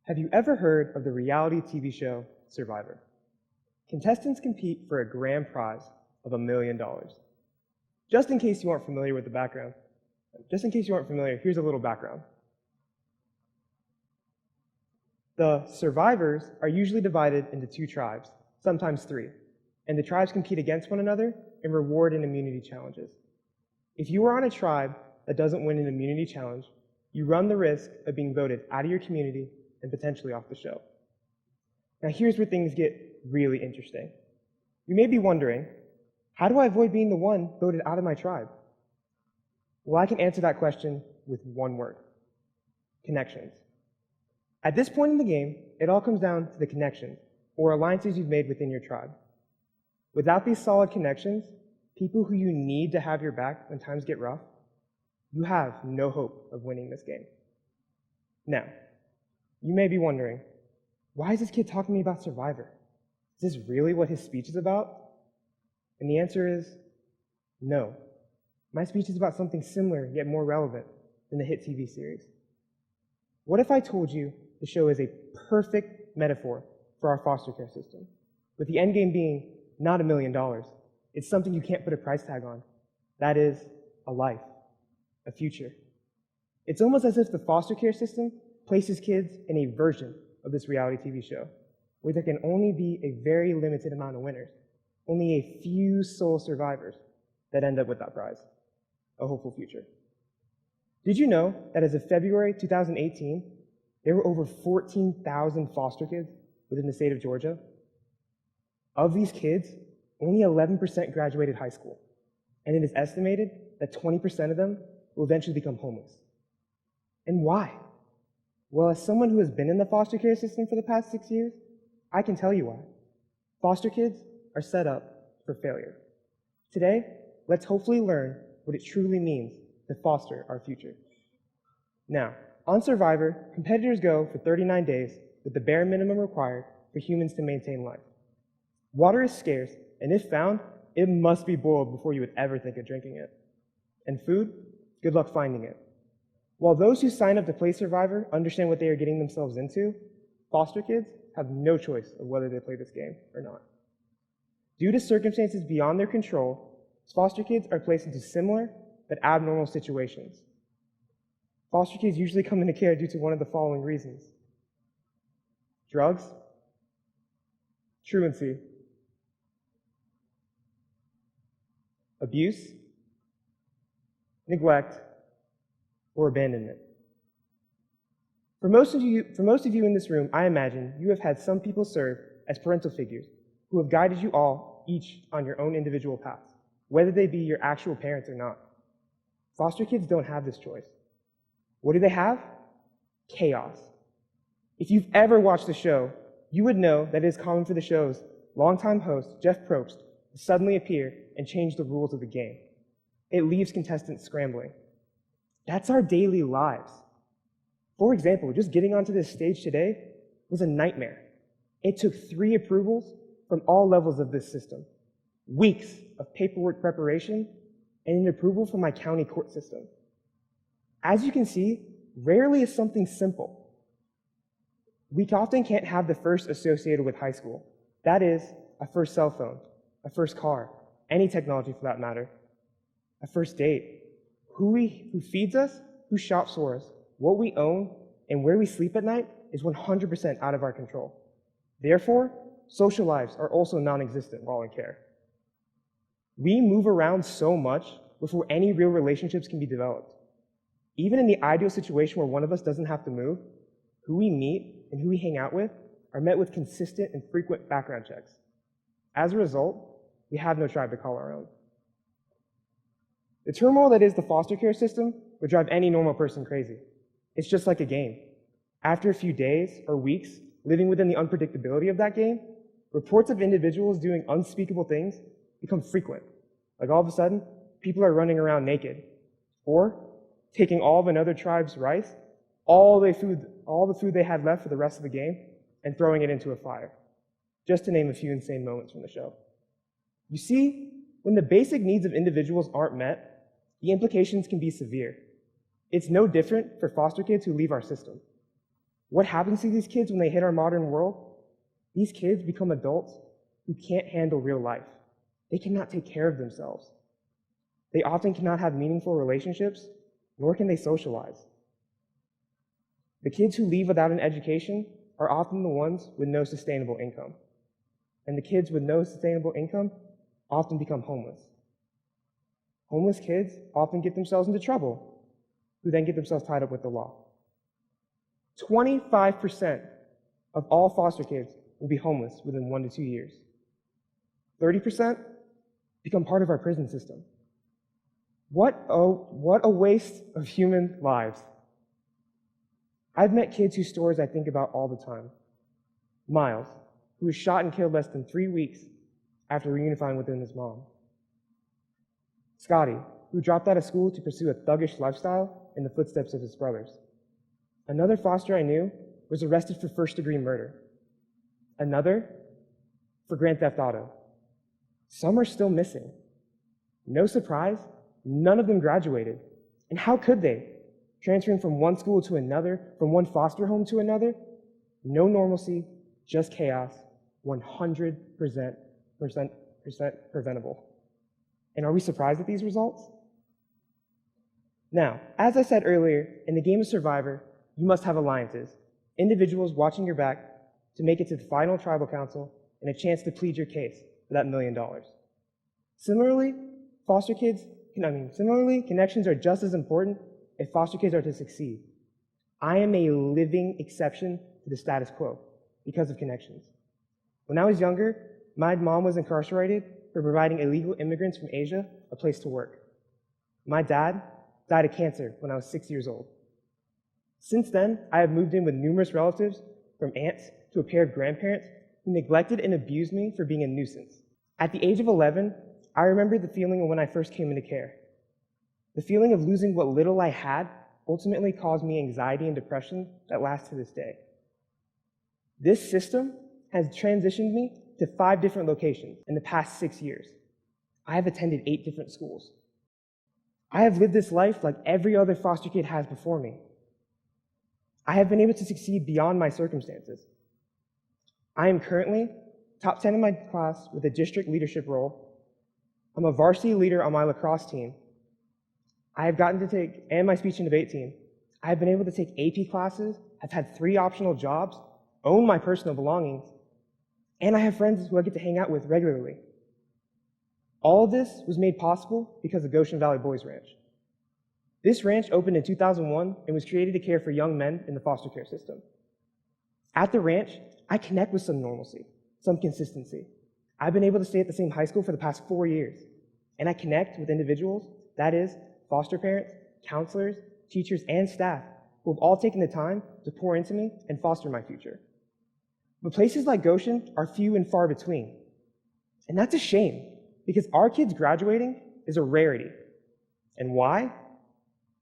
Have you ever heard of the reality TV show Survivor? Contestants compete for a grand prize of $1 million. Just in case you aren't familiar with the background, here's a little background. The survivors are usually divided into 2 tribes, sometimes 3, and the tribes compete against one another in reward and immunity challenges. If you are on a tribe that doesn't win an immunity challenge, you run the risk of being voted out of your community and potentially off the show. Now here's where things get really interesting. You may be wondering, how do I avoid being the one voted out of my tribe? Well, I can answer that question with one word: connections. At this point in the game, it all comes down to the connections or alliances you've made within your tribe. Without these solid connections, people who you need to have your back when times get rough, you have no hope of winning this game. Now, you may be wondering, why is this kid talking to me about Survivor? Is this really what his speech is about? And the answer is no. My speech is about something similar yet more relevant than the hit TV series. What if I told you the show is a perfect metaphor for our foster care system, with the end game being not $1 million. It's something you can't put a price tag on. That is a life, a future. It's almost as if the foster care system places kids in a version of this reality TV show, where there can only be a very limited amount of winners, only a few sole survivors that end up with that prize, a hopeful future. Did you know that as of February 2018, there were over 14,000 foster kids within the state of Georgia? Of these kids, only 11% graduated high school, and it is estimated that 20% of them will eventually become homeless. And why? Well, as someone who has been in the foster care system for the past 6 years, I can tell you why. Foster kids are set up for failure. Today, let's hopefully learn what it truly means to foster our future. Now, on Survivor, competitors go for 39 days with the bare minimum required for humans to maintain life. Water is scarce, and if found, it must be boiled before you would ever think of drinking it. And food? Good luck finding it. While those who sign up to play Survivor understand what they are getting themselves into, foster kids have no choice of whether they play this game or not. Due to circumstances beyond their control, foster kids are placed into similar but abnormal situations. Foster kids usually come into care due to one of the following reasons: drugs, truancy, abuse, neglect, or abandonment. For most of you in this room, I imagine you have had some people serve as parental figures who have guided you all, each on your own individual paths, whether they be your actual parents or not. Foster kids don't have this choice. What do they have? Chaos. If you've ever watched the show, you would know that it is common for the show's longtime host, Jeff Probst, to suddenly appear and change the rules of the game. It leaves contestants scrambling. That's our daily lives. For example, just getting onto this stage today was a nightmare. It took 3 approvals from all levels of this system, weeks of paperwork preparation, and an approval from my county court system. As you can see, rarely is something simple. We often can't have the first associated with high school. That is, a first cell phone, a first car, any technology for that matter, a first date. Who feeds us, who shops for us, what we own, and where we sleep at night is 100% out of our control. Therefore, social lives are also non-existent while in care. We move around so much before any real relationships can be developed. Even in the ideal situation where one of us doesn't have to move, who we meet and who we hang out with are met with consistent and frequent background checks. As a result, we have no tribe to call our own. The turmoil that is the foster care system would drive any normal person crazy. It's just like a game. After a few days or weeks living within the unpredictability of that game, reports of individuals doing unspeakable things become frequent. Like all of a sudden, people are running around naked, or taking all of another tribe's rice, all the food they had left for the rest of the game, and throwing it into a fire, just to name a few insane moments from the show. You see, when the basic needs of individuals aren't met, the implications can be severe. It's no different for foster kids who leave our system. What happens to these kids when they hit our modern world? These kids become adults who can't handle real life. They cannot take care of themselves. They often cannot have meaningful relationships, nor can they socialize. The kids who leave without an education are often the ones with no sustainable income. And the kids with no sustainable income often become homeless. Homeless kids often get themselves into trouble, who then get themselves tied up with the law. 25% of all foster kids will be homeless within 1 to 2 years. 30% become part of our prison system. What a waste of human lives. I've met kids whose stories I think about all the time. Miles, who was shot and killed less than 3 weeks after reunifying with his mom. Scotty, who dropped out of school to pursue a thuggish lifestyle in the footsteps of his brothers. Another foster I knew was arrested for first-degree murder. Another for grand theft auto. Some are still missing. No surprise, none of them graduated. And how could they? Transferring from one school to another, from one foster home to another? No normalcy, just chaos, 100% preventable. And are we surprised at these results? Now, as I said earlier, in the game of Survivor, you must have alliances, individuals watching your back to make it to the final tribal council and a chance to plead your case for that $1 million. Similarly, connections are just as important if foster kids are to succeed. I am a living exception to the status quo because of connections. When I was younger, my mom was incarcerated for providing illegal immigrants from Asia a place to work. My dad died of cancer when I was 6 years old. Since then, I have moved in with numerous relatives, from aunts to a pair of grandparents who neglected and abused me for being a nuisance. At the age of 11, I remember the feeling of when I first came into care. The feeling of losing what little I had ultimately caused me anxiety and depression that lasts to this day. This system has transitioned me to 5 different locations in the past 6 years. I have attended 8 different schools. I have lived this life like every other foster kid has before me. I have been able to succeed beyond my circumstances. I am currently top 10 in my class with a district leadership role. I'm a varsity leader on my lacrosse team. I have gotten to take, and my speech and debate team. I have been able to take AP classes, have had 3 optional jobs, own my personal belongings, and I have friends who I get to hang out with regularly. All of this was made possible because of Goshen Valley Boys Ranch. This ranch opened in 2001 and was created to care for young men in the foster care system. At the ranch, I connect with some normalcy, some consistency. I've been able to stay at the same high school for the past 4 years, and I connect with individuals, that is, foster parents, counselors, teachers, and staff who have all taken the time to pour into me and foster my future. But places like Goshen are few and far between. And that's a shame, because our kids graduating is a rarity. And why?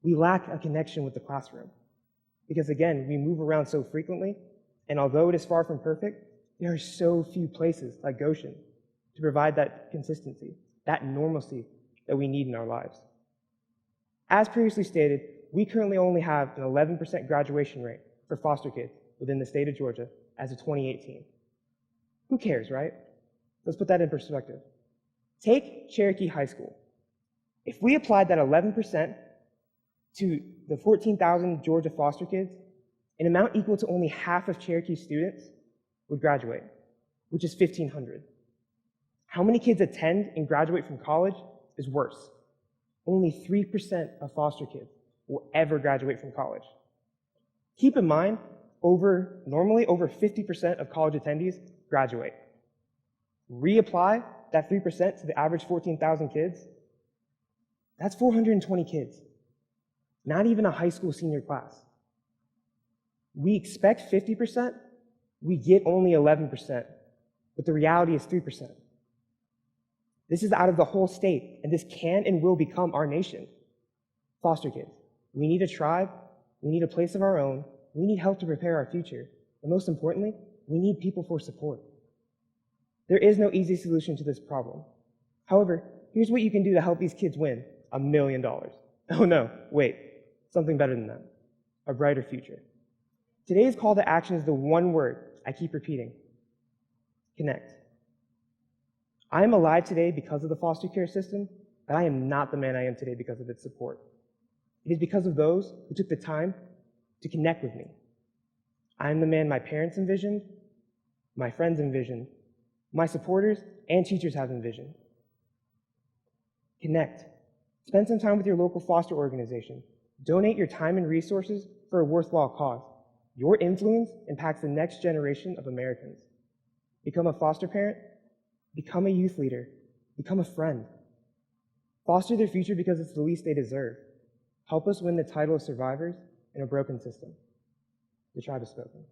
We lack a connection with the classroom. Because again, we move around so frequently, and although it is far from perfect, there are so few places like Goshen to provide that consistency, that normalcy that we need in our lives. As previously stated, we currently only have an 11% graduation rate for foster kids within the state of Georgia as of 2018. Who cares, right? Let's put that in perspective. Take Cherokee High School. If we applied that 11% to the 14,000 Georgia foster kids, an amount equal to only half of Cherokee students would graduate, which is 1,500. How many kids attend and graduate from college is worse. Only 3% of foster kids will ever graduate from college. Keep in mind, normally over 50% of college attendees graduate. Reapply that 3% to the average 14,000 kids, that's 420 kids. Not even a high school senior class. We expect 50%, we get only 11%, but the reality is 3%. This is out of the whole state, and this can and will become our nation. Foster kids. We need a tribe, we need a place of our own, we need help to prepare our future, and most importantly, we need people for support. There is no easy solution to this problem. However, here's what you can do to help these kids win $1 million. Oh no, wait, something better than that, a brighter future. Today's call to action is the one word I keep repeating: connect. I am alive today because of the foster care system, but I am not the man I am today because of its support. It is because of those who took the time to connect with me. I am the man my parents envisioned, my friends envisioned, my supporters and teachers have envisioned. Connect. Spend some time with your local foster organization. Donate your time and resources for a worthwhile cause. Your influence impacts the next generation of Americans. Become a foster parent, become a youth leader, become a friend. Foster their future because it's the least they deserve. Help us win the title of survivors in a broken system. The tribe has spoken.